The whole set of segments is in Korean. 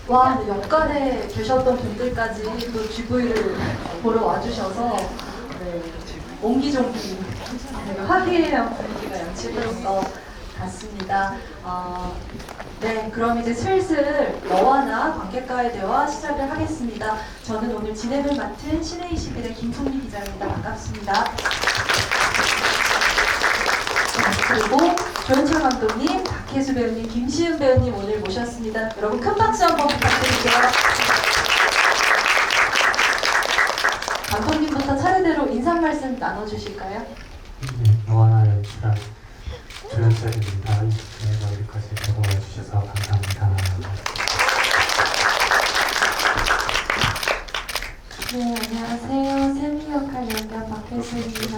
와, 역관에 계셨던 분들까지 또 GV를 보러 와주셔서 네, 옹기종기 화기애애한 분위기가 연출될 것 같습니다. 네, 그럼 이제 슬슬 너와 나 관객과의 대화 시작을 하겠습니다. 저는 오늘 진행을 맡은 신의21의 김송미 기자입니다. 반갑습니다. 그리고 조연철 감독님, 박혜수 배우님, 김시은 배우님 오늘 모셨습니다. 여러분 큰 박수 한번 부탁드릴게요. 감독님부터 차례대로 인사 말씀 나눠주실까요? 네, 너와 나 연출한 조연철입니다. 저희가 여기까지 보고 와주셔서 감사합니다. 네, 안녕하세요. 세미 역할 연기한 박혜수입니다.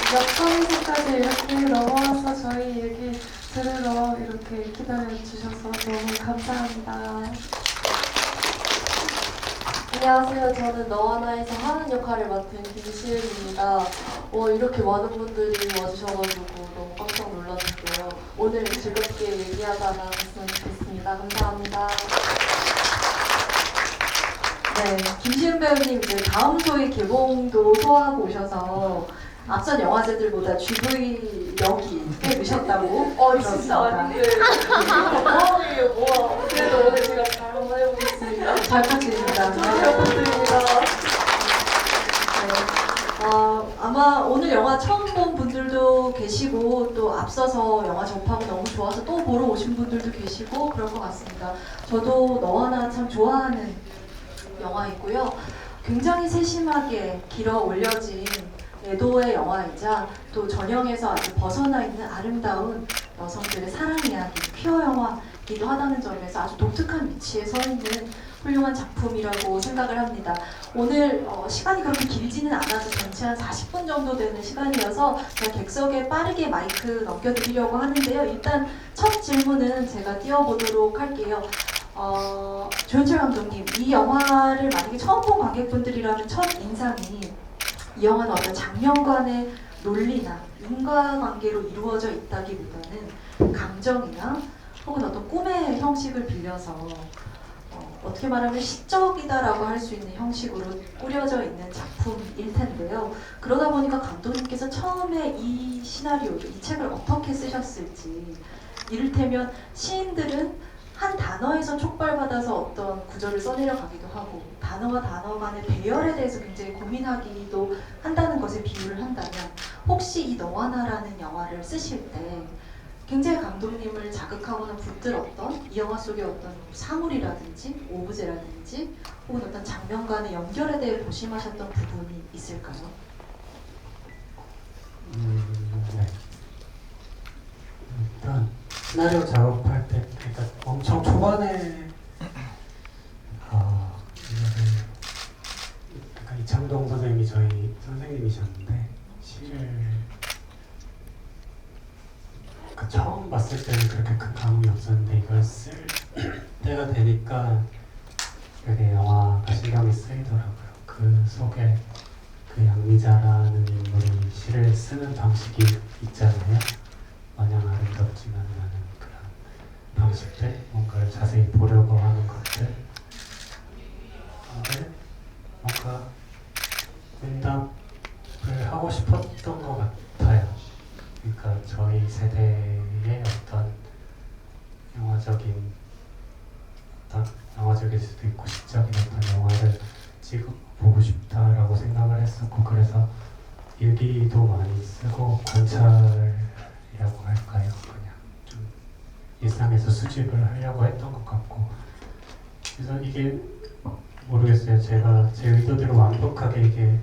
역할에서까지 이렇게 넘어와서 저희 얘기 들으러 이렇게 기다려주셔서 너무 감사합니다. 안녕하세요. 저는 너와 나에서 하는 역할을 맡은 김시은입니다. 이렇게 많은 분들이 와주셔가지고 너무 깜짝 놀랐는데요. 오늘 즐겁게 얘기하다 나갔으면 좋겠습니다. 감사합니다. 네, 김시은 배우님 이제 다음 소의 개봉도 소화하고 오셔서 앞선 영화제들보다 GV 역이 꽤 늦셨다고 진짜 아닌데. 뭐하게요, 뭐야. 그래도 오늘 제가 잘 한번 해보겠습니다. 잘 부탁드립니다. 잘 부탁드립니다. 아마 오늘 영화 처음 본 분들도 계시고 또 앞서서 영화 접하고 너무 좋아서 또 보러 오신 분들도 계시고 그럴 것 같습니다. 저도 너와 나 참 좋아하는 영화이고요. 굉장히 세심하게 길어 올려진 애도의 영화이자 또 전형에서 아주 벗어나 있는 아름다운 여성들의 사랑 이야기, 퀴어 영화이기도 하다는 점에서 아주 독특한 위치에 서 있는 훌륭한 작품이라고 생각을 합니다. 오늘 시간이 그렇게 길지는 않아서 전체 한 40분 정도 되는 시간이어서 제가 객석에 빠르게 마이크 넘겨드리려고 하는데요. 일단 첫 질문은 제가 띄워보도록 할게요. 조연철 감독님, 이 영화를 만약에 처음 본 관객분들이라면 첫 인상이 이 영화는 어떤 장면간의 논리나 인과관계로 이루어져 있다기보다는 감정이나 혹은 어떤 꿈의 형식을 빌려서 어떻게 말하면 시적이다라고 할 수 있는 형식으로 꾸려져 있는 작품일 텐데요. 그러다 보니까 감독님께서 처음에 이 시나리오를, 이 책을 어떻게 쓰셨을지, 이를테면 시인들은 한 단어에서 촉발받아서 어떤 구절을 써내려가기도 하고 단어와 단어 간의 배열에 대해서 굉장히 고민하기도 한다는 것에 비유를 한다면 혹시 이 너와 나라는 영화를 쓰실 때 굉장히 감독님을 자극하거나 붙들었던 이 영화 속의 어떤 사물이라든지 오브제라든지 혹은 어떤 장면 간의 연결에 대해 고심하셨던 부분이 있을까요? 네. 일단 시나리오 작업할 때 그러니까 엄청 초반에 약간 이창동 선생님이 저희 선생님이셨는데 시를 그러니까 처음 봤을 때는 그렇게 큰 감흥이 없었는데 이걸 쓸 때가 되니까 되게 영화가 신경이 쓰이더라고요. 그 속에 그 양미자라는 인물이 시를 쓰는 방식이 있잖아요. 마냥 아름답지만 않은 그런 방식들, 뭔가를 자세히 보려고 하는 것들. 근데 뭔가 응답을 하고 싶었던 것 같아요. 그러니까 저희 세대의 어떤 영화적일 수도 있고 시적인 어떤 영화를 찍어보고 싶다라고 생각을 했었고, 그래서 일기도 많이 쓰고 관찰이라고 할까요? 그냥 좀 일상에서 수집을 하려고 했던 것 같고, 그래서 이게 모르겠어요. 제가 제 의도대로 완벽하게 이게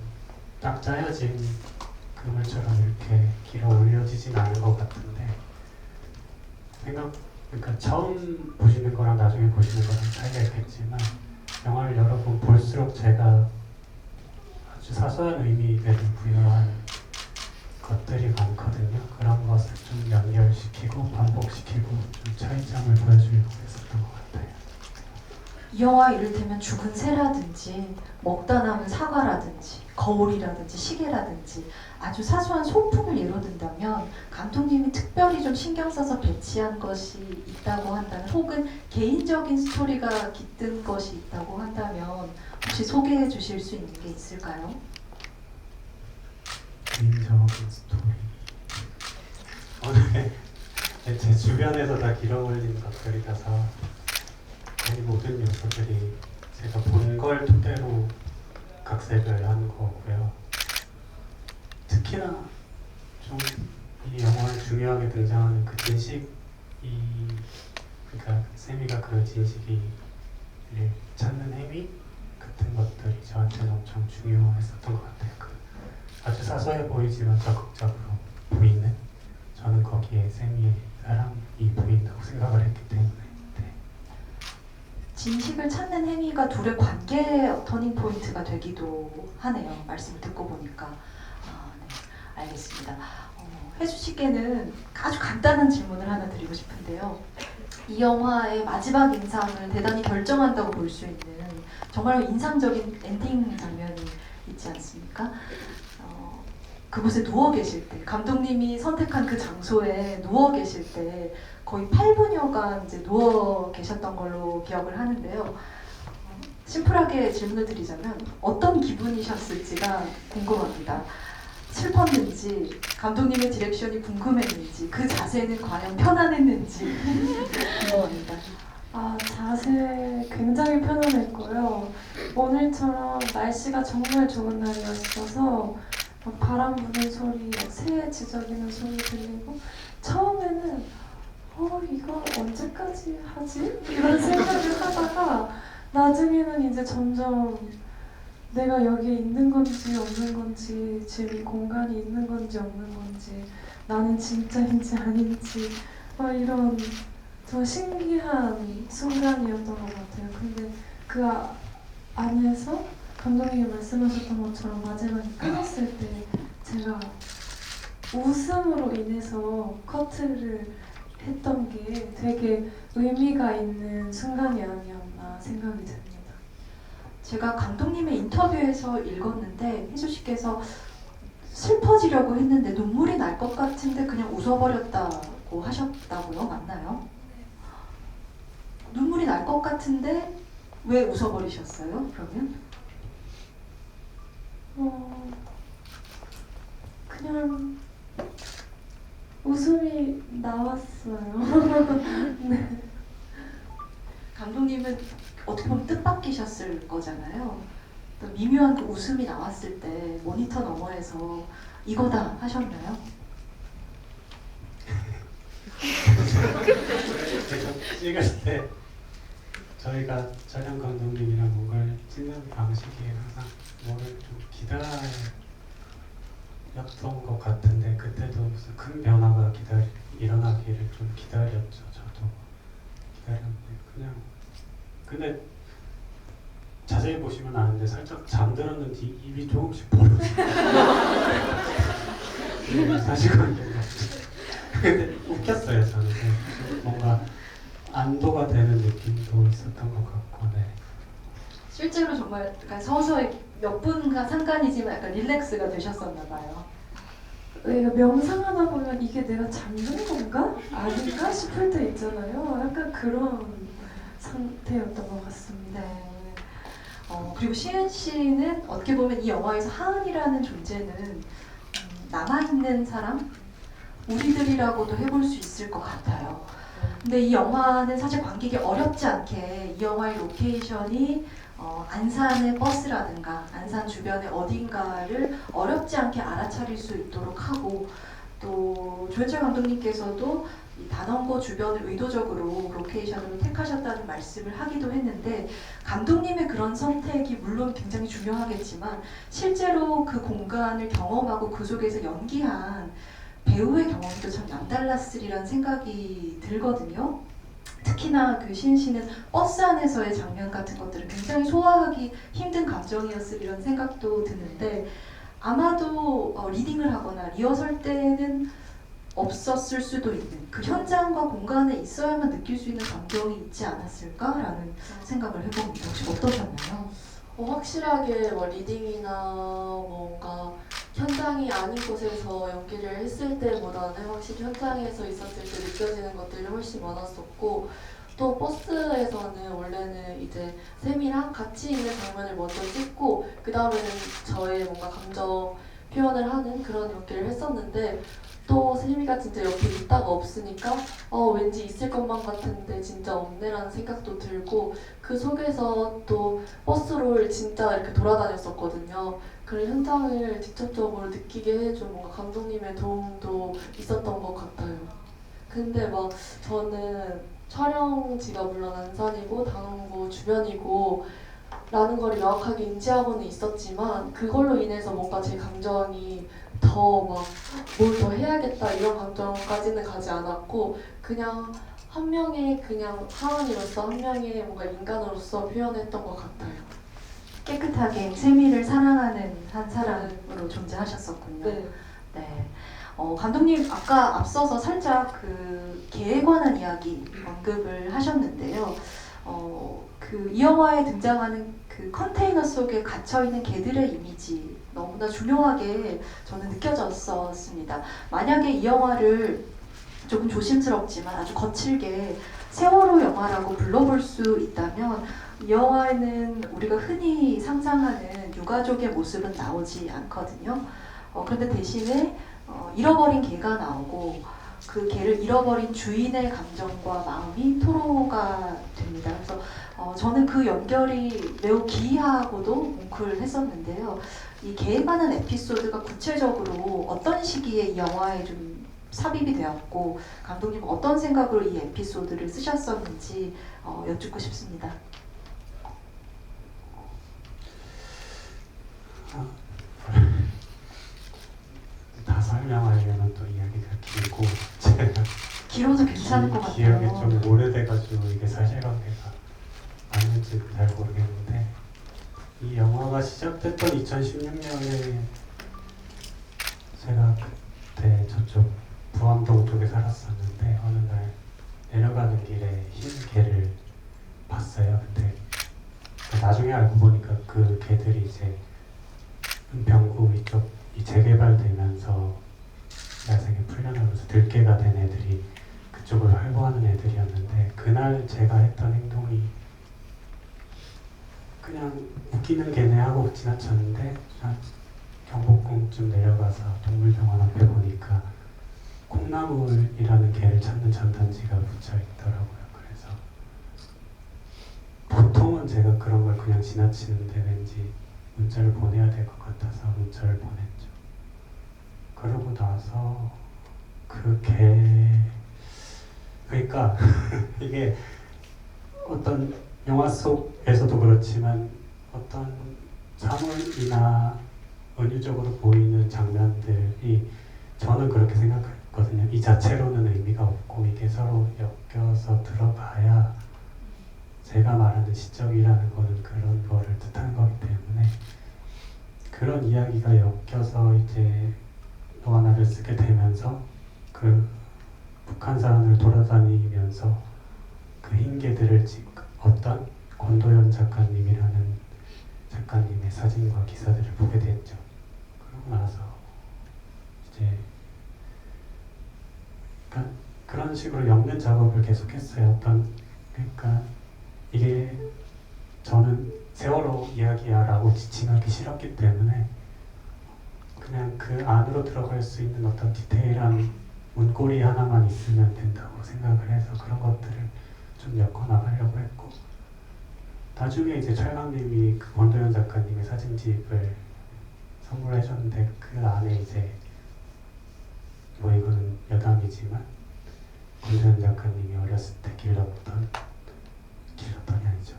딱 짜여진 그물처럼 이렇게 길어 올려지진 않은 것 같은데, 그러니까 처음 보시는 거랑 나중에 보시는 거랑 차이가 있겠지만 영화를 여러 번 볼수록 제가 아주 사소한 의미들을 부여한 것들이 많거든요. 그런 것을 좀 연결시키고 반복시키고 좀 차이점을 보여주려고 했었던 것 같아요. 이 영화 이를테면 죽은 새라든지 먹다 남은 사과라든지 거울이라든지 시계라든지 아주 사소한 소품을 예로 든다면 감독님이 특별히 좀 신경 써서 배치한 것이 있다고 한다면 혹은 개인적인 스토리가 깃든 것이 있다고 한다면 혹시 소개해 주실 수 있는 게 있을까요? 개인적인 스토리. 오늘 제 주변에서 다 길어올린 것들이라서 이 모든 요소들이 제가 본 걸 토대로 각색을 한 거고요. 특히나 좀 이 영화에 중요하게 등장하는 그 진식이, 그러니까 세미가 그 진식이를 찾는 행위 같은 것들이 저한테는 엄청 중요했었던 것 같아요. 그 아주 사소해 보이지만 적극적으로 보이는, 저는 거기에 세미의 사랑이 보인다고 생각을 했기 때문에. 네. 진식을 찾는 행위가 둘의 관계의 터닝 포인트가 되기도 하네요. 말씀을 듣고 보니까. 네, 알겠습니다. 혜수 씨께는 아주 간단한 질문을 하나 드리고 싶은데요. 이 영화의 마지막 인상을 대단히 결정한다고 볼 수 있는 정말 인상적인 엔딩 장면이 있지 않습니까? 그곳에 누워 계실 때, 감독님이 선택한 그 장소에 누워 계실 때 거의 8분여간 이제 누워 계셨던 걸로 기억을 하는데요. 심플하게 질문을 드리자면 어떤 기분이셨을지가 궁금합니다. 슬펐는지, 감독님의 디렉션이 궁금했는지, 그 자세는 과연 편안했는지 궁금합니다. 자세 굉장히 편안했고요. 오늘처럼 날씨가 정말 좋은 날이었어서 막 바람 부는 소리, 막 새 지저귀는 소리 들리고 처음에는 이거 언제까지 하지? 이런 생각을 하다가 나중에는 이제 점점 내가 여기에 있는 건지 없는 건지, 지금 이 공간이 있는 건지 없는 건지, 나는 진짜인지 아닌지 이런 정말 신기한 순간이었던 것 같아요. 근데 그 안에서 감독님이 말씀하셨던 것처럼 마지막에 끝났을 때 제가 웃음으로 인해서 커트를 했던 게 되게 의미가 있는 순간이 아니었나 생각이 듭니다. 제가 감독님의 인터뷰에서 읽었는데 혜수 씨께서 슬퍼지려고 했는데 눈물이 날 것 같은데 그냥 웃어버렸다고 하셨다고요? 맞나요? 눈물이 날 것 같은데 왜 웃어버리셨어요? 그러면? 그냥 웃음이 나왔어요. 네. 감독님은 어떻게 보면 뜻밖이셨을 거잖아요. 또 미묘한 그 웃음이 나왔을 때 모니터 너머에서 이거다 하셨나요? 제가 찍을 때 저희가 촬영 감독님이랑 뭔가를 찍는 방식이 항상 뭐를 좀 기다렸던 것 같은데 그때도 무슨 큰 변화가 일어나기를 좀 기다렸죠. 저도 기다렸는데 그냥 근데 자세히 보시면 아는데 살짝 잠들었는지 입이 조금씩 벌어져요. 사실관계가 근데 웃겼어요. 저는 뭔가 안도가 되는 느낌도 있었던 것 같고. 네. 실제로 정말 약간 서서히 몇 분과 상관이지만 약간 릴렉스가 되셨었나 봐요. 내가 명상하다 보면 이게 내가 잠든 건가? 아닌가 싶을 때 있잖아요. 약간 그런 상태였던 것 같습니다. 네. 그리고 시은 씨는 어떻게 보면 이 영화에서 하은이라는 존재는 남아있는 사람? 우리들이라고도 해볼 수 있을 것 같아요. 근데 이 영화는 사실 관객이 어렵지 않게 이 영화의 로케이션이 안산의 버스라든가 안산 주변의 어딘가를 어렵지 않게 알아차릴 수 있도록 하고 또 조현철 감독님께서도 이 단원고 주변을 의도적으로 로케이션으로 택하셨다는 말씀을 하기도 했는데 감독님의 그런 선택이 물론 굉장히 중요하겠지만 실제로 그 공간을 경험하고 그 속에서 연기한 배우의 경험도 참 남달랐으리라는 생각이 들거든요. 특히나 그 시은 씨는 버스 안에서의 장면 같은 것들은 굉장히 소화하기 힘든 감정이었으리라는 생각도 드는데 아마도 리딩을 하거나 리허설 때는 없었을 수도 있는 그 현장과 공간에 있어야만 느낄 수 있는 감정이 있지 않았을까라는 생각을 해봅니다. 혹시 어떠셨나요? 확실하게 뭐 리딩이나 뭔가 현장이 아닌 곳에서 연기를 했을 때보다는 확실히 현장에서 있었을 때 느껴지는 것들이 훨씬 많았었고, 또 버스에서는 원래는 이제 쌤이랑 같이 있는 장면을 먼저 찍고 그 다음에는 저의 뭔가 감정 표현을 하는 그런 연기를 했었는데, 또 쌤이가 진짜 옆에 있다가 없으니까 왠지 있을 것만 같은데 진짜 없네라는 생각도 들고, 그 속에서 또 버스를 진짜 이렇게 돌아다녔었거든요. 그런 현장을 직접적으로 느끼게 해준 뭔가 감독님의 도움도 있었던 것 같아요. 근데 막 저는 촬영지가 물론 안산이고 단원고 주변이고 라는 걸 명확하게 인지하고는 있었지만, 그걸로 인해서 뭔가 제 감정이 더 막 뭘 더 해야겠다 이런 감정까지는 가지 않았고, 그냥 한 명의 그냥 하은이로서 한 명의 뭔가 인간으로서 표현했던 것 같아요. 깨끗하게 세미를 사랑하는 한 사람으로 존재하셨었군요. 네. 네. 감독님 아까 앞서서 살짝 그 개에 관한 이야기 언급을 하셨는데요. 그 이 영화에 등장하는 그 컨테이너 속에 갇혀있는 개들의 이미지 너무나 중요하게 저는 느껴졌었습니다. 만약에 이 영화를 조금 조심스럽지만 아주 거칠게 세월호 영화라고 불러볼 수 있다면, 이 영화에는 우리가 흔히 상상하는 유가족의 모습은 나오지 않거든요. 그런데 대신에 잃어버린 개가 나오고, 그 개를 잃어버린 주인의 감정과 마음이 토로가 됩니다. 그래서 저는 그 연결이 매우 기이하고도 뭉클했었는데요. 이 개에 관한 에피소드가 구체적으로 어떤 시기에 이 영화에 좀 삽입이 되었고, 감독님은 어떤 생각으로 이 에피소드를 쓰셨었는지 여쭙고 싶습니다. 다 설명하려면 또 이야기가 길고 제가 길어도 괜찮을 것 같아요. 기억이 좀 오래돼가지고 이게 사실관계가 맞는지 잘 모르겠는데, 이 영화가 시작됐던 2016년에 제가 그때 저쪽 부암동 쪽에 살았었는데, 어느 날 내려가는 길에 흰 개를 봤어요. 근데 나중에 알고 보니까 그 개들이 이제 은평구 이쪽이 재개발되면서 야생에 풀려나면서 들개가 된 애들이 그쪽을 활보하는 애들이었는데, 그날 제가 했던 행동이 그냥 웃기는 개네 하고 지나쳤는데, 경복궁쯤 내려가서 동물병원 앞에 보니까 콩나물이라는 개를 찾는 전단지가 붙여 있더라고요. 그래서 보통은 제가 그런 걸 그냥 지나치는데 왠지 문자를 보내야 될 것 같아서 문자를 보냈죠. 그러고 나서 그 개, 그러니까 이게 어떤 영화 속에서도 그렇지만 어떤 사물이나 은유적으로 보이는 장면들이, 저는 그렇게 생각했거든요. 이 자체로는 의미가 없고 이게 서로 엮여서 들어가야 제가 말하는 시적이라는 거는 그런 거를 뜻하는 거기 때문에, 그런 이야기가 엮여서 이제 너와 나를 쓰게 되면서 그 북한산을 돌아다니면서 그 흰개들을 어떤 권도연 작가님이라는 작가님의 사진과 기사들을 보게 됐죠. 그러고 나서 이제 그런 식으로 엮는 작업을 계속했어요. 그러니까 이게 저는 세월호 이야기야라고 지칭하기 싫었기 때문에 그냥 그 안으로 들어갈 수 있는 어떤 디테일한 문고리 하나만 있으면 된다고 생각을 해서 그런 것들을 좀 엮어 나가려고 했고, 나중에 이제 철강님이 그 권도연 작가님의 사진집을 선물해 줬는데, 그 안에 이제 뭐 이거는 여담이지만 권도연 작가님이 어렸을 때 길렀던이 아니죠,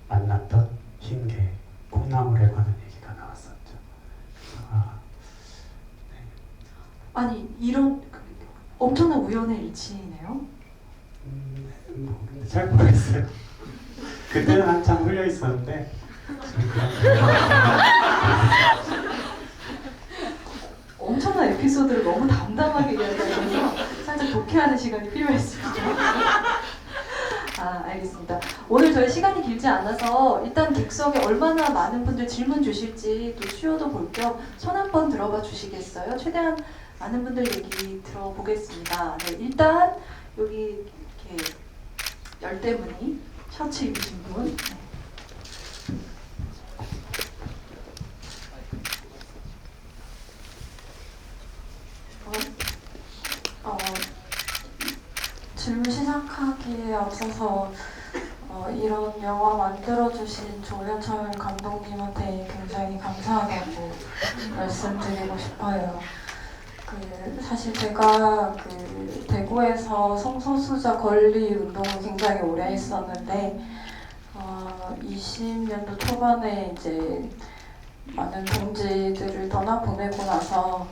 만났던 흰개 콩나물에 관한 얘기가 나왔었죠. 네. 아니 이런 엄청난 우연의 일치네요. 잘 모르겠어요. 그때는 한참 흘려 있었는데 엄청난 에피소드를 너무 담담하게 이야기하셔서 시간이 필요했습니다. 아, 알겠습니다. 오늘 저희 시간이 길지 않아서 일단 객석에 얼마나 많은 분들 질문 주실지 또 수요도 볼 겸 손 한번 들어봐 주시겠어요? 최대한 많은 분들 얘기 들어보겠습니다. 네, 일단 여기 이렇게 열대무늬 셔츠 입으신 분. 네. 질문 시작하기에 앞서서 이런 영화 만들어주신 조현철 감독님한테 굉장히 감사하다고 말씀드리고 싶어요. 사실 제가 대구에서 성소수자 권리 운동을 굉장히 오래 했었는데 20년도 초반에 이제 많은 동지들을 떠나보내고 나서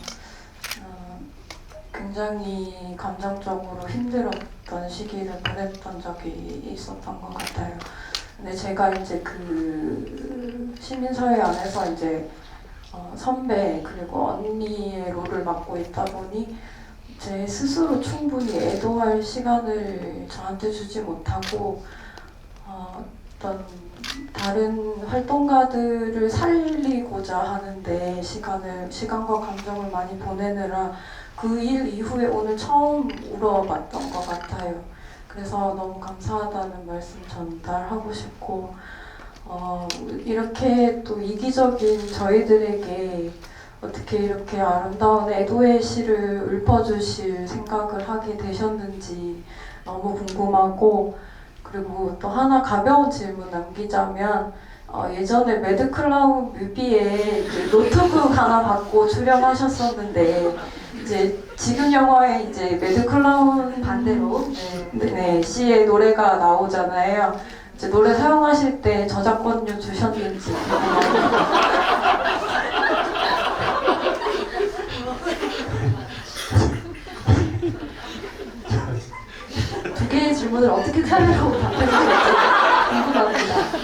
굉장히 감정적으로 힘들었던 시기를 보냈던 적이 있었던 것 같아요. 근데 제가 이제 시민사회 안에서 이제 선배 그리고 언니의 롤을 맡고 있다 보니 제 스스로 충분히 애도할 시간을 저한테 주지 못하고 어떤 다른 활동가들을 살리고자 하는데 시간과 감정을 많이 보내느라 그 일 이후에 오늘 처음 울어봤던 것 같아요. 그래서 너무 감사하다는 말씀 전달하고 싶고 이렇게 또 이기적인 저희들에게 어떻게 이렇게 아름다운 애도의 시를 읊어주실 생각을 하게 되셨는지 너무 궁금하고, 그리고 또 하나 가벼운 질문 남기자면 예전에 매드클라운 뮤비에 노트북 하나 받고 출연하셨었는데 이제 지금 영화에 이제 매드클라운 반대로 네, 씨의 노래가 나오잖아요. 이제 노래 사용하실 때 저작권료 주셨는지 두 개의 질문을 어떻게 하려고 답변하실지 궁금합니다.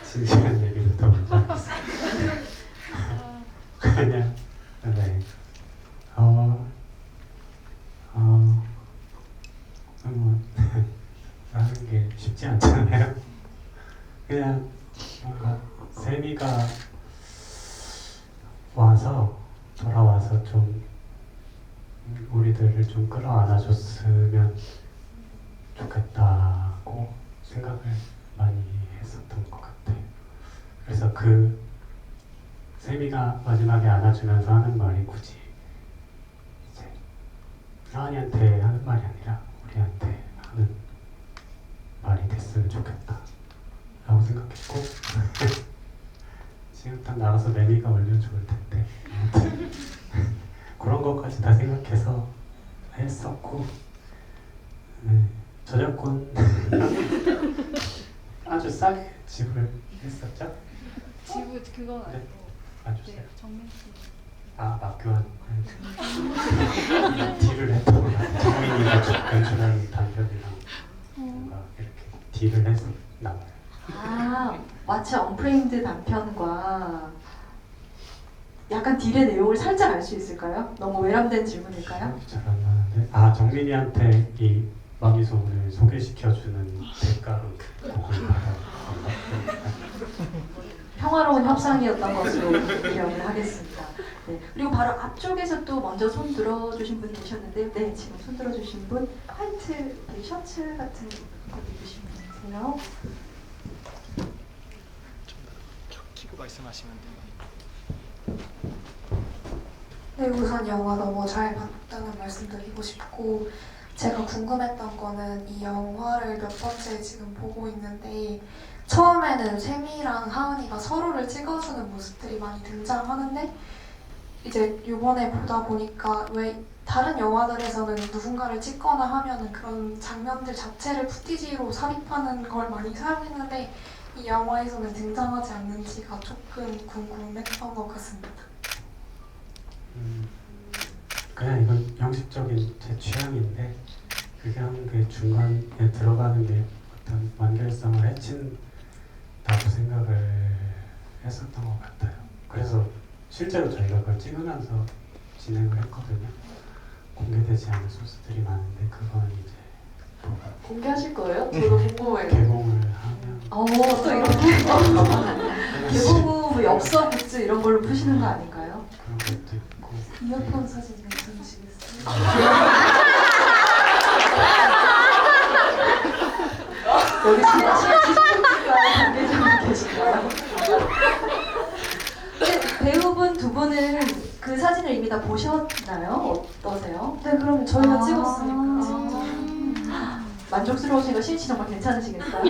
진지한 얘기를 더 먼저 하겠습니다. 그냥 네. 하는 게 쉽지 않잖아요. 그냥 뭔가 세미가 돌아와서 좀 우리들을 좀 끌어안아줬으면 좋겠다고 생각을 많이 했었던 것 같아요. 그래서 세미가 마지막에 안아주면서 하는 말이 굳이 이제 하은이한테 하는 말이 아니라 우리한테 하는 말이 됐으면 좋겠다 라고 생각했고 지금 딱 나가서 매미가 올면 좋을 텐데 아무튼 그런 것까지 다 생각해서 했었고, 저작권 아주 싸게 지불했었죠? 지금 그건 네. 아니고 맞주세요. 네, 정민 씨. 막교환 딜을 했던 것 같아요. 정민이가 연출한 단편이랑 뭔가 이렇게 딜을 해서 나와요. 아, 마치 언프레임드 단편과 약간 딜의 내용을 살짝 알 수 있을까요? 너무 외람된 질문일까요? 잘 안 나는데 정민이한테 이 마미송을 소개시켜주는 대가로 곡을 받아요. 평화로운 협상이었던 것으로 기억을 하겠습니다. 네, 그리고 바로 앞쪽에서 또 먼저 손 들어주신 분 계셨는데, 네, 지금 손 들어주신 분 화이트 셔츠 같은 거 입으신 분이세요. 키고 말씀하시면 돼요. 네, 우선 영화 너무 잘 봤다는 말씀 드리고 싶고, 제가 궁금했던 거는 이 영화를 몇 번째 지금 보고 있는데 처음에는 세미랑 하은이가 서로를 찍어주는 모습들이 많이 등장하는데 이제 이번에 보다 보니까 왜 다른 영화들에서는 누군가를 찍거나 하면은 그런 장면들 자체를 푸티지로 삽입하는 걸 많이 사용했는데 이 영화에서는 등장하지 않는지가 조금 궁금했던 것 같습니다. 그냥 이건 형식적인 제 취향인데 그냥 그 중간에 들어가는 게 어떤 완결성을 해친다고 생각을 했었던 것 같아요. 그래서 실제로 저희가 그걸 찍으면서 진행을 했거든요. 공개되지 않은 소스들이 많은데 그건 이제 공개하실 거예요? 저도 궁금해요. 개봉을 하면 또 이렇게 개봉 후 뭐 엽서 굿즈 이런 걸로 푸시는 거 아닌가요? 그런 것도 있고 이어폰 사진 괜찮으시겠어요? 여기 시청자가 관계자분 계신가요? 배우분 두 분은 그 사진을 이미 다 보셨나요? 어떠세요? 네, 그럼 저희가 아. 찍었으니까. 만족스러우시니까 신희 씨 정말 괜찮으시겠어요?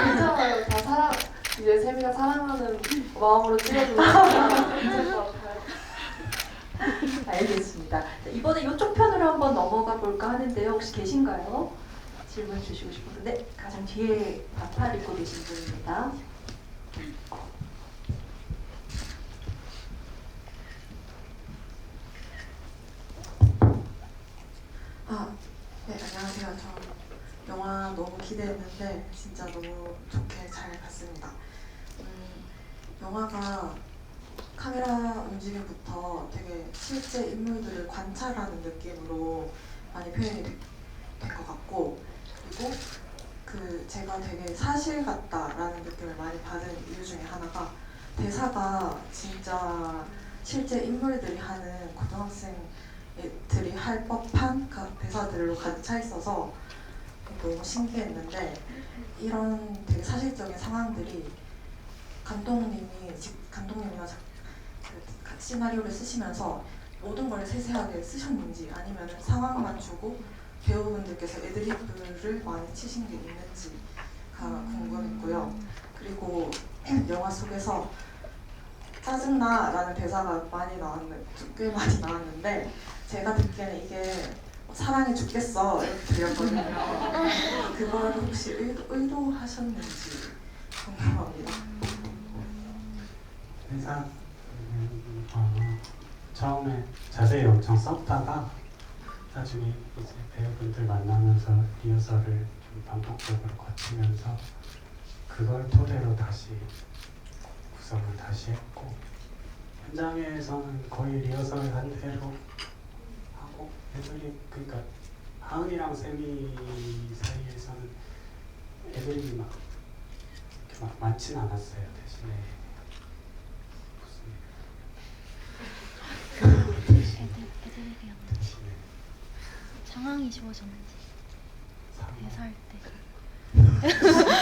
괜찮아요. 다 사랑, 이제 세미가 사랑하는 마음으로 찍어주면 괜찮을 것 같아요. 알겠습니다. 자, 이번에 이쪽 편으로 한번 넘어가 볼까 하는데요. 혹시 계신가요? 질문 주시고 싶은 분. 네, 가장 뒤에 반팔 입고 계신 분입니다. 네, 안녕하세요. 저 영화 너무 기대했는데 진짜 너무 좋게 잘 봤습니다. 영화가 카메라 움직임부터 되게 실제 인물들을 관찰하는 느낌으로 많이 표현이 된 것 같고, 그리고 그 제가 되게 사실 같다라는 느낌을 많이 받은 이유 중에 하나가 대사가 진짜 실제 인물들이 하는 고등학생들이 할 법한 대사들로 가득 차 있어서 너무 신기했는데, 이런 되게 사실적인 상황들이 감독님이나 시나리오를 쓰시면서 모든 걸 세세하게 쓰셨는지, 아니면 상황만 주고 배우분들께서 애드리브를 많이 치신 게 있는지가 궁금했고요. 그리고 영화 속에서 짜증나라는 대사가 꽤 많이 나왔는데 제가 듣기에는 이게 사랑해 죽겠어 이렇게 들렸거든요. 그걸 혹시 의도하셨는지 궁금합니다. 회사 처음에 자세히 엄청 썼다가 나중에 이제 배우분들 만나면서 리허설을 좀 반복적으로 거치면서 그걸 토대로 다시 구성을 다시 했고, 현장에서는 거의 리허설 한 대로 하고, 애들이 그러니까 하은이랑 세미 사이에서는 애들이 막 이렇게 막 많진 않았어요. 대신에 대신에 상황이 주어졌는지 대사할 때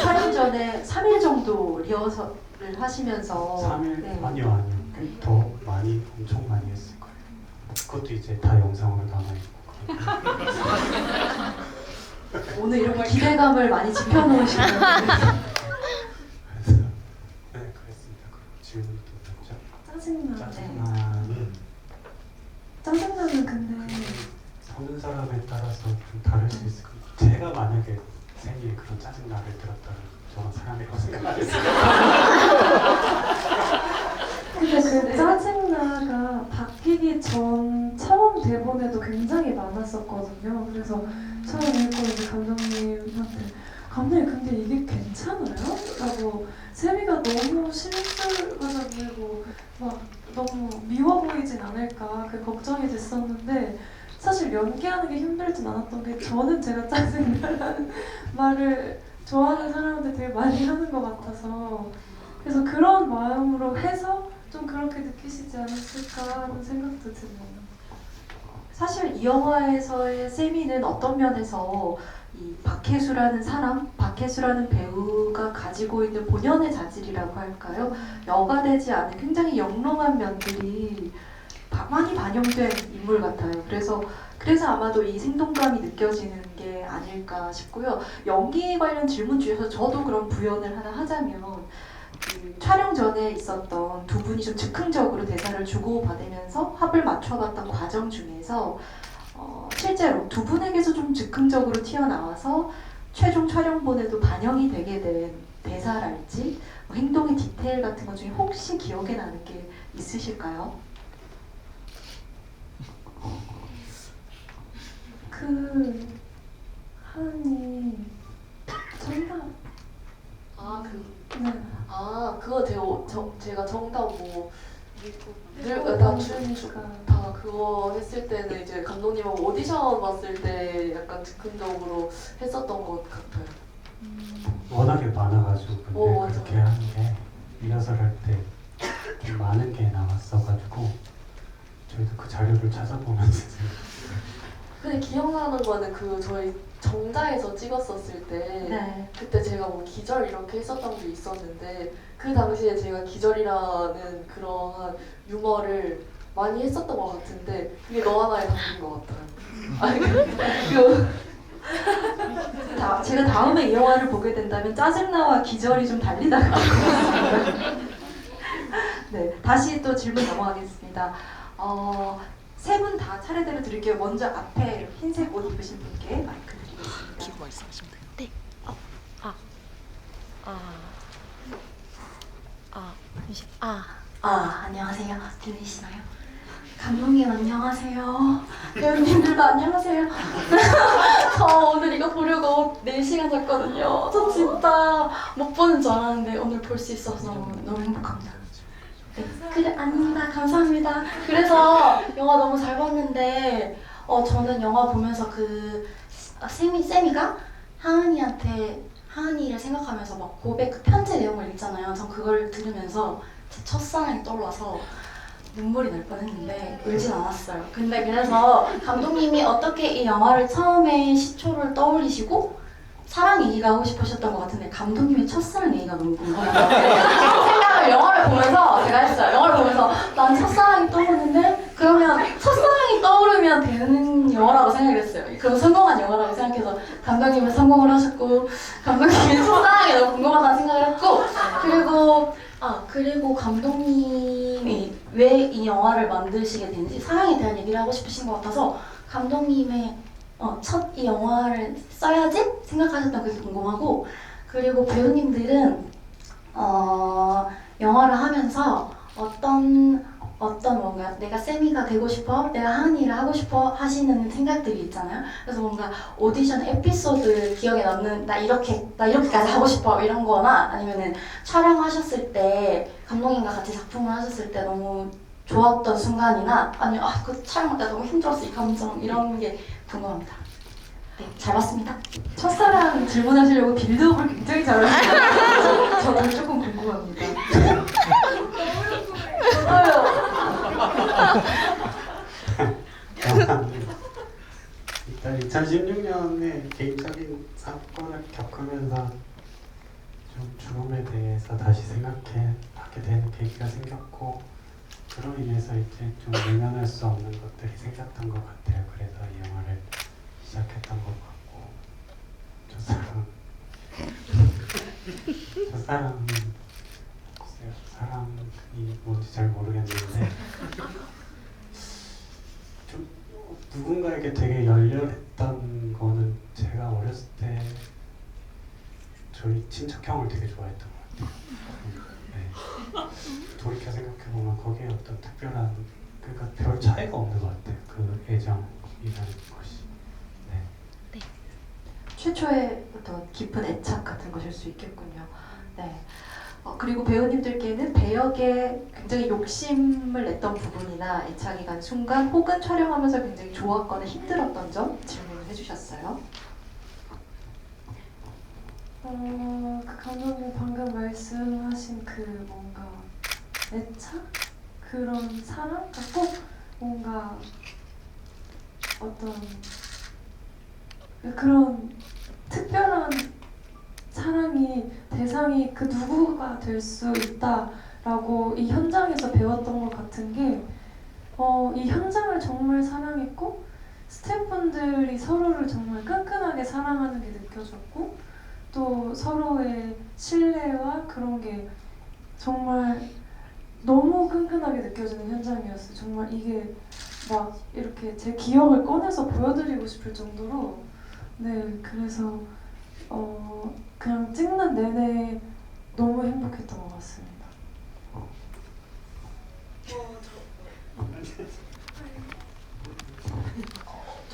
촬영 전에 3일 정도 리허설을 하시면서 3일? 네. 아니요. 더 많이, 엄청 많이 했을 거예요. 그것도 이제 다 영상으로 남아있고. 오늘 이렇게 기대감을 많이 지켜놓으시는 그래서 네, 그랬습니다. 그리고 질문이 또 뭐죠? 짜증나. 짜증나는 짜증나는 근데 보는 사람에 따라서 좀 다를 수 있을 거예요. 제가 만약에 생일에 그런 짜증나를 들었다면 저는 사람이라고 생각 안 했어요. 근데 그 짜증나가 바뀌기 전 처음 대본에도 굉장히 많았었거든요. 그래서 처음 읽고 이제 감독님한테 감독님 근데 이게 괜찮아요? 라고 세미가 너무 실수가 보이고 막 너무 미워 보이진 않을까 그 걱정이 됐었는데, 사실 연기하는 게 힘들진 않았던 게 저는 제가 짜증나라는 말을 좋아하는 사람들 되게 많이 하는 것 같아서, 그래서 그런 마음으로 해서 좀 그렇게 느끼시지 않았을까 하는 생각도 드네요. 사실 이 영화에서의 세미는 어떤 면에서 이 박혜수라는 사람, 박혜수라는 배우가 가지고 있는 본연의 자질이라고 할까요? 여과되지 않은 굉장히 영롱한 면들이 많이 반영된 인물 같아요. 그래서 아마도 이 생동감이 느껴지는 게 아닐까 싶고요. 연기 관련 질문 주셔서 저도 그런 부연을 하나 하자면, 그 촬영 전에 있었던 두 분이 좀 즉흥적으로 대사를 주고받으면서 합을 맞춰봤던 과정 중에서 실제로 두 분에게서 좀 즉흥적으로 튀어나와서 최종 촬영본에도 반영이 되게 된 대사랄지 행동의 디테일 같은 것 중에 혹시 기억에 나는 게 있으실까요? 그 하은이 정답 정답 뭐 늘 낮춤 다 그거 했을 때는 이제 감독님하고 오디션 봤을 때 약간 즉흥적으로 했었던 것 같아요. 워낙에 많아가지고 근데 맞아. 그렇게 하는 게 리허설 할 때 좀 많은 게 나왔어가지고 저희도 그 자료를 찾아보면서 근데 기억나는 거는 그 저희 정자에서 찍었었을 때 네. 그때 제가 뭐 기절 이렇게 했었던 게 있었는데 그 당시에 제가 기절이라는 그러한 유머를 많이 했었던 것 같은데 그게 너 하나에 담긴 것 같아요. 아니 제가 다음에 이 영화를 보게 된다면 짜증나와 기절이 좀 달리다가 네, 다시 또 질문 넘어가겠습니다. 세 분 다 차례대로 드릴게요. 먼저 앞에 흰색 옷 입으신 분께 마이크 드리겠습니다. 키고 말씀하시면 돼요. 안녕하세요. 들리시나요? 감독님 안녕하세요. 배우님들도 안녕하세요. 저 오늘 이거 보려고 4시간 잤거든요. 저 진짜 못 보는 줄 알았는데 오늘 볼 수 있어서 너무 행복합니다. 네, 그래 아닙니다. 감사합니다. 그래서 영화 너무 잘 봤는데 저는 영화 보면서 세미가 하은이를 생각하면서 막 고백 그 편지 내용을 읽잖아요. 전 그걸 들으면서 제 첫사랑이 떠올라서 눈물이 날 뻔했는데 울진 않았어요. 근데 그래서 감독님이 어떻게 이 영화를 처음에 시초를 떠올리시고 사랑 얘기가 하고 싶으셨던 것 같은데 감독님의 첫사랑 얘기가 너무 궁금해요. 생각을 영화를 보면서 제가 했어요. 영화를 보면서 난 첫사랑이 떠오르는데 그러면 첫사랑이 떠오르면 되는 영화라고 생각을 했어요. 그럼 성공한 영화라고 생각해서 감독님은 성공을 하셨고 감독님의 첫사랑이 너무 궁금하다는 생각을 했고 그리고 감독님이 왜 이 영화를 만드시게 된지 사랑에 대한 얘기를 하고 싶으신 것 같아서 감독님의 첫 이 영화를 써야지 생각하셨던 그게 궁금하고 그리고 배우님들은 영화를 하면서 어떤 뭔가 내가 세미가 되고 싶어, 내가 하은이를 하고 싶어 하시는 생각들이 있잖아요. 그래서 뭔가 오디션 에피소드 기억에 남는 나 이렇게까지 하고 싶어 이런 거나 아니면은 촬영하셨을 때 감독님과 같이 작품을 하셨을 때 너무 좋았던 순간이나 아니면 그 촬영할 때 너무 힘들었어 이 감정 이런 게 궁금합니다. 네, 잘 봤습니다. 첫사랑 질문하시려고 빌드업을 굉장히 잘하시네요. 저는 조금 궁금합니다. 일단 2016년에 개인적인 사건을 겪으면서 좀 죽음에 대해서 다시 생각하게 되는 계기가 생겼고 그로 인해서 이제 좀 외면할 수 없는 것들이 생겼던 것 같아요. 그래서 이 영화를 시작했던 것 같고 글쎄요, 사랑이 뭔지 잘 모르겠는데 좀 누군가에게 되게 열렬했던 거는 제가 어렸을 때 저희 친척형을 되게 좋아했던 것 같아요. 네. 돌이켜 생각해보면 거기에 어떤 특별한 그러니까 별 차이가 없는 것 같아요. 그 애정이라는 것이. 네. 최초의 어떤 깊은 애착 같은 것일 수 있겠군요. 네. 그리고 배우님들께는 배역에 굉장히 욕심을 냈던 부분이나 애착이 간 순간 혹은 촬영하면서 굉장히 좋았거나 힘들었던 점 질문을 해주셨어요. 그 감독님 방금 말씀하신 그 뭔가 애착? 그런 사랑? 꼭 뭔가 어떤 그런 특별한 사랑이 대상이 그 누구가 될 수 있다라고 이 현장에서 배웠던 것 같은 게 이 현장을 정말 사랑했고 스태프분들이 서로를 정말 끈끈하게 사랑하는 게 느껴졌고 또 서로의 신뢰와 그런 게 정말 너무 끈끈하게 느껴지는 현장이었어요. 정말 이게 막 이렇게 제 기억을 꺼내서 보여드리고 싶을 정도로 네 그래서 그냥 찍는 내내 너무 행복했던 것 같습니다.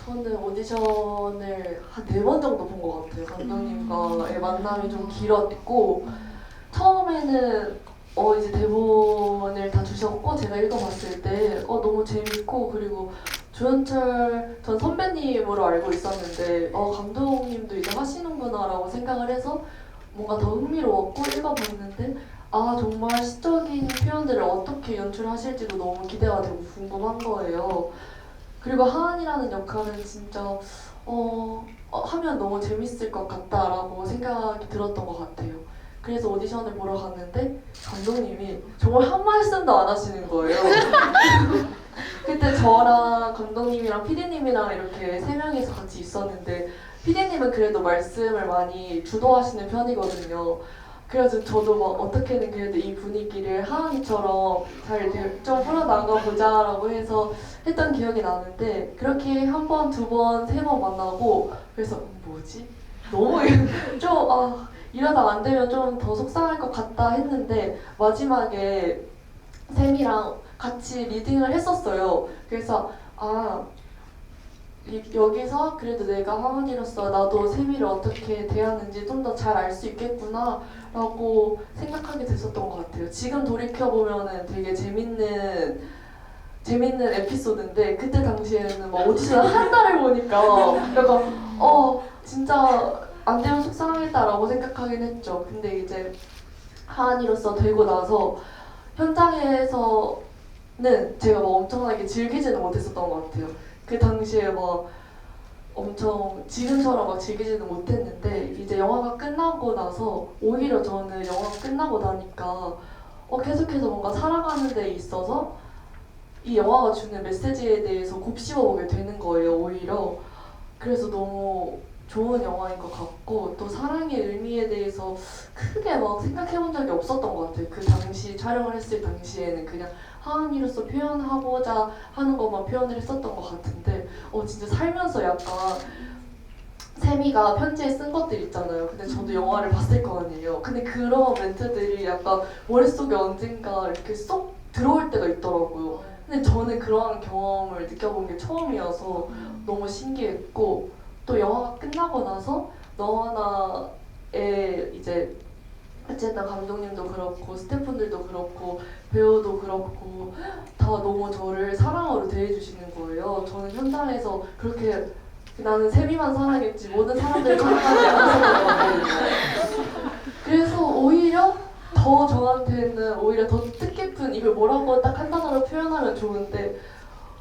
저는 오디션을 한 4번 정도 본 것 같아요. 감독님과의 만남이 좀 길었고 처음에는 이제 대본을 다 주셨고 제가 읽어봤을 때 너무 재밌고 그리고 조연철 전 선배님으로 알고 있었는데 감독님도 이제 하시는구나라고 생각을 해서 뭔가 더 흥미로웠고 읽어봤는데 정말 시적인 표현들을 어떻게 연출하실지도 너무 기대가 되고 궁금한 거예요. 그리고 하은이라는 역할은 진짜 하면 너무 재밌을 것 같다라고 생각이 들었던 것 같아요. 그래서 오디션을 보러 갔는데 감독님이 정말 한 말씀도 안 하시는 거예요. 그때 저랑 감독님이랑 PD님이랑 이렇게 세 명이서 같이 있었는데 PD님은 그래도 말씀을 많이 주도하시는 편이거든요. 그래서 저도 막 어떻게든 그래도 이 분위기를 하은이처럼 잘 좀 풀어나가 보자라고 해서 했던 기억이 나는데 그렇게 한 번, 두 번, 세 번 만나고 그래서 뭐지? 너무 좀 이러다 안 되면 좀 더 속상할 것 같다 했는데 마지막에 샘이랑 같이 리딩을 했었어요. 그래서 여기서 그래도 내가 하은이로서 나도 샘이를 어떻게 대하는지 좀 더 잘 알 수 있겠구나 라고 생각하게 됐었던 것 같아요. 지금 돌이켜보면은 되게 재밌는 에피소드인데 그때 당시에는 막 오디션 한 달을 보니까 약간 진짜 안 되면 속상하겠다라고 생각하긴 했죠. 근데 이제 하은이로서 되고 나서 현장에서는 제가 막 엄청나게 즐기지는 못했었던 것 같아요. 그 당시에 막 엄청 지금처럼 막 즐기지는 못했는데 이제 영화가 끝나고 나서 오히려 저는 영화가 끝나고 나니까 계속해서 뭔가 살아가는 데 있어서 이 영화가 주는 메시지에 대해서 곱씹어보게 되는 거예요, 오히려. 그래서 너무 좋은 영화인 것 같고 또 사랑의 의미에 대해서 크게 막 생각해본 적이 없었던 것 같아요. 그 당시 촬영을 했을 당시에는 그냥 하은이로서 표현하고자 하는 것만 표현을 했었던 것 같은데 진짜 살면서 약간 세미가 편지에 쓴 것들 있잖아요. 근데 저도 영화를 봤을 거 아니에요. 근데 그런 멘트들이 약간 머릿속에 언젠가 이렇게 쏙 들어올 때가 있더라고요. 근데 저는 그런 경험을 느껴본 게 처음이어서 너무 신기했고 또 영화가 끝나고 나서 너와 나의 이제 어쨌든 감독님도 그렇고 스태프분들도 그렇고 배우도 그렇고 다 너무 저를 사랑으로 대해주시는 거예요. 저는 현장에서 그렇게 나는 세미만 사랑했지 모든 사람들을 사랑하지 않았었거든요. 그래서 오히려 더 저한테는 오히려 더 뜻깊은 이걸 뭐라고 딱 한 단어로 표현하면 좋은데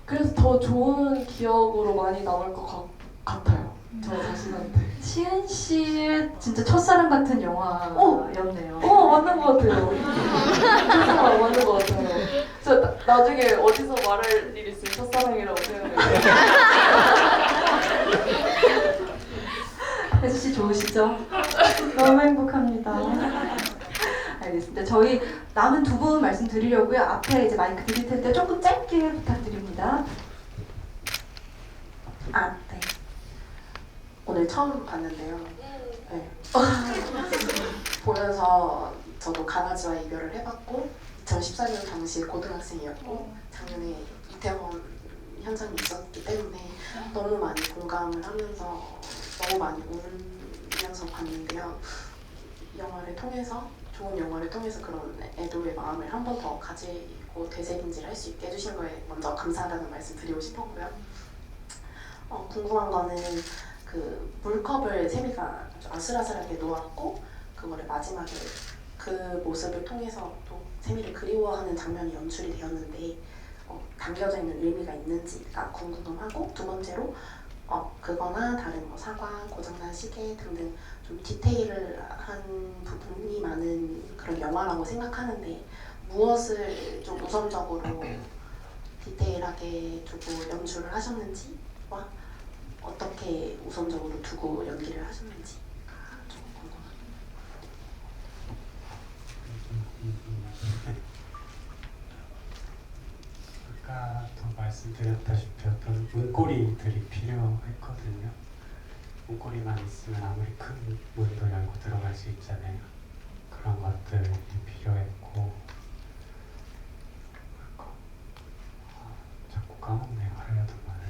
그래서 더 좋은 기억으로 많이 남을 것 같아요. 저 자신한테. 시은 씨의 진짜 첫사랑 같은 영화였네요. 맞는 것 같아요. 첫사랑 맞는 것 같아요. 저 나중에 어디서 말할 일 있으면 첫사랑이라고 생각해요. 혜수 씨 좋으시죠? 너무 행복합니다. 알겠습니다. 저희 남은 두 분 말씀드리려고요. 앞에 이제 마이크 드릴 텐데 조금 짧게 부탁드립니다. 네. 오늘 처음 봤는데요. 네. 보면서 저도 강아지와 이별을 해봤고 2014년 당시 고등학생이었고 작년에 이태원 현장이 있었기 때문에 너무 많이 공감을 하면서 너무 많이 울면서 봤는데요. 영화를 통해서 좋은 영화를 통해서 그런 애도의 마음을 한 번 더 가지고 되새김질할 수 있게 해주신 거에 먼저 감사하다는 말씀 드리고 싶었고요. 궁금한 거는 그 물컵을 세미가 아주 아슬아슬하게 놓았고 그거를 마지막에 그 모습을 통해서 또 세미를 그리워하는 장면이 연출이 되었는데 담겨져 있는 의미가 있는지가 궁금하고 두 번째로 그거나 다른 뭐 사관, 고장난 시계 등등 좀 디테일한 부분이 많은 그런 영화라고 생각하는데 무엇을 좀 우선적으로 디테일하게 두고 연출을 하셨는지와 어떻게 우선적으로 두고 연기를 하셨는지가 좀 궁금합니다. 아까도 말씀드렸다시피 어떤 문고리들이 필요했거든요. 문고리만 있으면 아무리 큰 문도 열고 들어갈 수 있잖아요. 그런 것들이 필요했고 자꾸 까먹네요. 하려던 말을.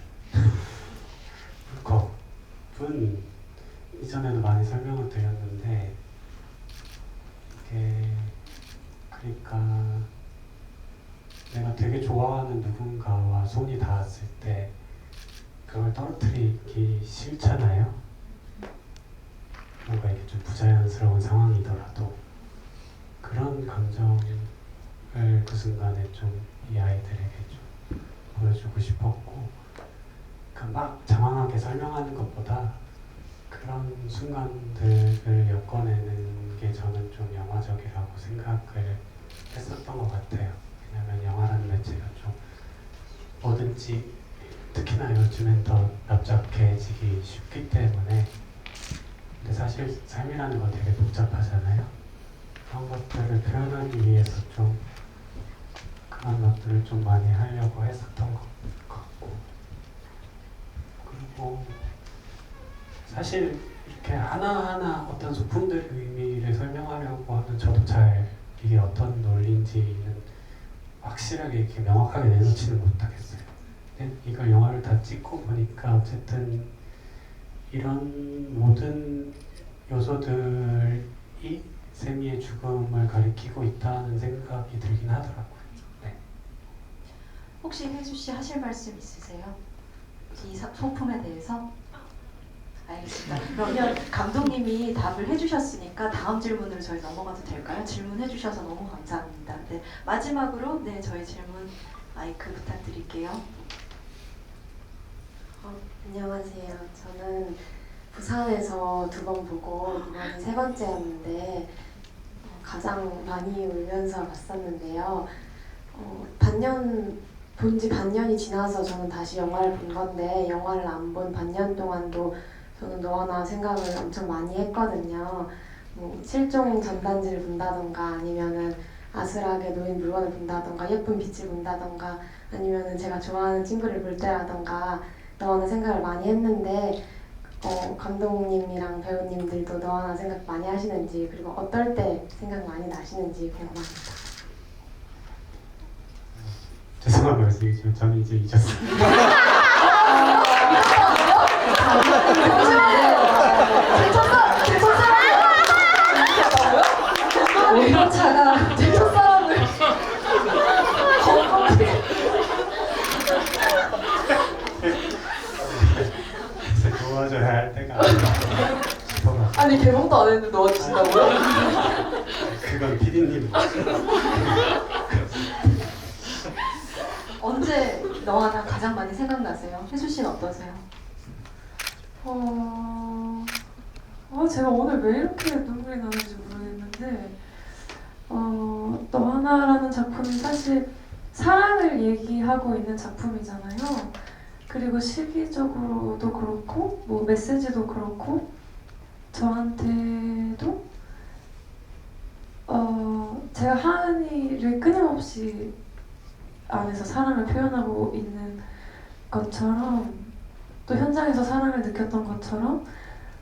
물컵은 이전에도 많이 설명을 드렸는데 이게 그러니까 되게 좋아하는 누군가와 손이 닿았을 때 그걸 떨어뜨리기 싫잖아요. 뭔가 이게 좀 부자연스러운 상황이더라도 그런 감정을 그 순간에 좀 이 아이들에게 좀 보여주고 싶었고, 그러니까 막 장황하게 설명하는 것보다 그런 순간들을 엮어내는 게 저는 좀 영화적이라고 생각을 했었던 것 같아요. 왜냐하면 영화라는 매체가 좀 뭐든지 특히나 요즘엔 더 납작해지기 쉽기 때문에, 근데 사실 삶이라는 건 되게 복잡하잖아요. 그런 것들을 표현하기 위해서 좀 그런 것들을 좀 많이 하려고 했었던 것 같고, 그리고 사실 이렇게 하나하나 어떤 소품들의 의미를 설명하려고 하면 저도 잘 이게 어떤 논리인지는 확실하게 이렇게 명확하게 내놓지는 못하겠어요. 근데 이걸 영화를 다 찍고 보니까 어쨌든 이런 모든 요소들이 세미의 죽음을 가리키고 있다는 생각이 들긴 하더라고요. 네. 혹시 혜주 씨 하실 말씀 있으세요? 이 소품에 대해서? 알겠습니다. 그러면 감독님이 답을 해주셨으니까 다음 질문으로 저희 넘어가도 될까요? 질문해주셔서 너무 감사합니다. 네, 마지막으로 네 저희 질문 마이크 부탁드릴게요. 안녕하세요. 저는 부산에서 2번 보고 이번이 3번째였는데 가장 많이 울면서 봤었는데요. 본지 반년이 지나서 저는 다시 영화를 본 건데, 영화를 안 본 반년 동안도 저는 너와 나 생각을 엄청 많이 했거든요. 뭐 실종 전단지를 본다던가, 아니면은 아슬하게 놓인 물건을 본다던가, 예쁜 빛을 본다던가, 아니면은 제가 좋아하는 친구를 볼 때라던가 너와 나 생각을 많이 했는데, 감독님이랑 배우님들도 너와 나 생각 많이 하시는지, 그리고 어떨 때 생각 많이 나시는지 궁금합니다. 죄송한 말씀이지만 저는 이제 잊었습니다. 오히려 차가 제 첫사랑을 도와줘야 할 때가 아닌가 싶어가지고. 아니 개봉도 안 했는데 도와주신다고요? 그건 PD님. 언제 너와 나 가장 많이 생각나세요? 혜수 씨는 어떠세요? 제가 오늘 왜 이렇게 눈물이 나는지 모르겠는데, 너 하나라는 작품이 사실 사랑을 얘기하고 있는 작품이잖아요. 그리고 시기적으로도 그렇고, 뭐 메시지도 그렇고, 저한테도 제가 하은이를 끊임없이 안에서 사랑을 표현하고 있는 것처럼, 또 현장에서 사랑을 느꼈던 것처럼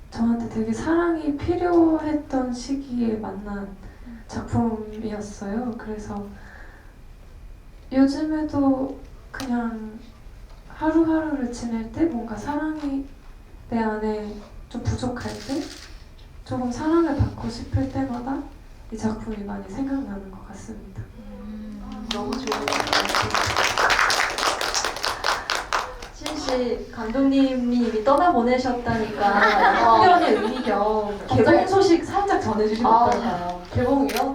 저한테 되게 사랑이 필요했던 시기에 만난 작품이었어요. 그래서 요즘에도 그냥 하루하루를 지낼 때 뭔가 사랑이 내 안에 좀 부족할 때, 조금 사랑을 받고 싶을 때마다 이 작품이 많이 생각나는 것 같습니다. 너무 좋은 것 같아요. 씨 감독님이 이미 떠나보내셨다니까 학연의 의미 겸 개봉 소식 살짝 전해주시면 어떨까요? 개봉이요?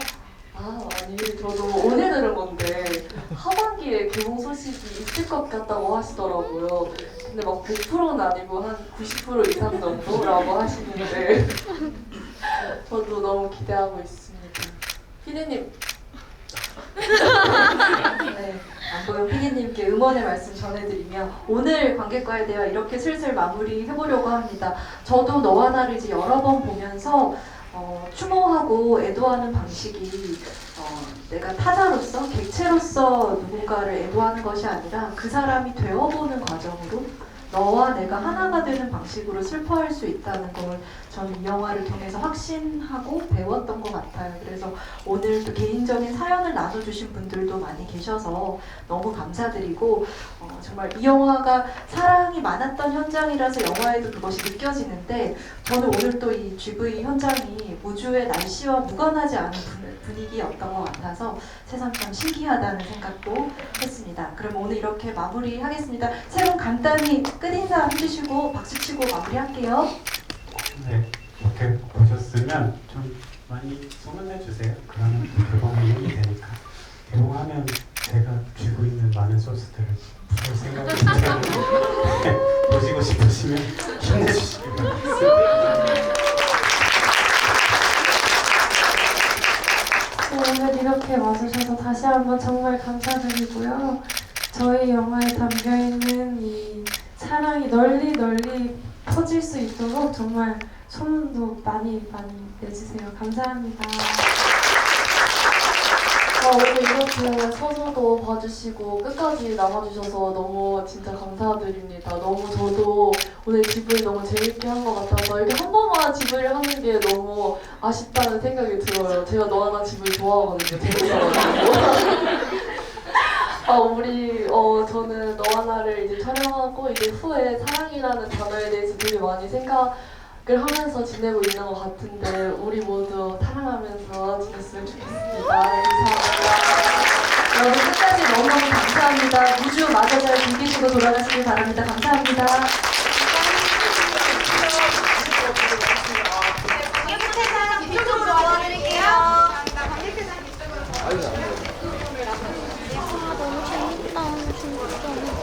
아니 저도 오늘 들은 건데 하반기에 개봉 소식이 있을 것 같다고 하시더라고요. 근데 막 100%는 아니고 한 90% 이상 정도라고 하시는데 저도 너무 기대하고 있습니다. 피디님. 네, 안보영 PD님께 응원의 말씀 전해드리며 오늘 관객과의 대화 이렇게 슬슬 마무리해보려고 합니다. 저도 너와 나를 이제 여러 번 보면서 추모하고 애도하는 방식이 내가 타자로서, 객체로서 누군가를 애도하는 것이 아니라 그 사람이 되어보는 과정으로 너와 내가 하나가 되는 방식으로 슬퍼할 수 있다는 걸 저는 이 영화를 통해서 확신하고 배웠던 것 같아요. 그래서 오늘 또 개인적인 사연을 나눠주신 분들도 많이 계셔서 너무 감사드리고 정말 이 영화가 사랑이 많았던 현장이라서 영화에도 그것이 느껴지는데 저는 오늘 또 이 GV 현장이 우주의 날씨와 무관하지 않은 분위기였던 것 같아서 새삼 참 신기하다는 생각도 했습니다. 그럼 오늘 이렇게 마무리하겠습니다. 세 분 간단히 끝인사 해주시고 박수치고 마무리할게요. 네, 이렇게 보셨으면 좀 많이 소문내주세요. 그러면 개봉이 힘이 되니까. 개봉하면 제가 쥐고 있는 많은 소스들을 풀 생각이 때문에 보시고 싶으시면 힘내주시기 바랍니다. 오늘 이렇게 와주셔서 다시 한번 정말 감사드리고요. 저희 영화에 담겨있는 이 사랑이 널리 퍼질 수 있도록 정말 소문도 많이 내주세요. 감사합니다. 오늘 이렇게 서서도 봐주시고 끝까지 남아주셔서 너무 진짜 감사드립니다. 너무 저도 오늘 지브리 너무 재밌게 한 것 같아서 이렇게 한 번만 지브리 하는 게 너무 아쉽다는 생각이 들어요. 제가 너하나 지브리 좋아하거든요. 재밌어가지고. 저는 너하나를 이제 촬영하고 이제 후에 사랑이라는 단어에 대해서 되게 많이 생각을 하면서 지내고 있는 것 같은데 우리 모두 사랑하면서 지냈으면 좋겠습니다. 감사합니다. 여러분 끝까지 너무너무 감사합니다. 무주 마저 잘 즐기시고 돌아가시길 바랍니다. 감사합니다. 관객회장 뒤쪽으로 나와드릴게요. 관객회장 뒤쪽으로. 너무 재밌다, 진짜.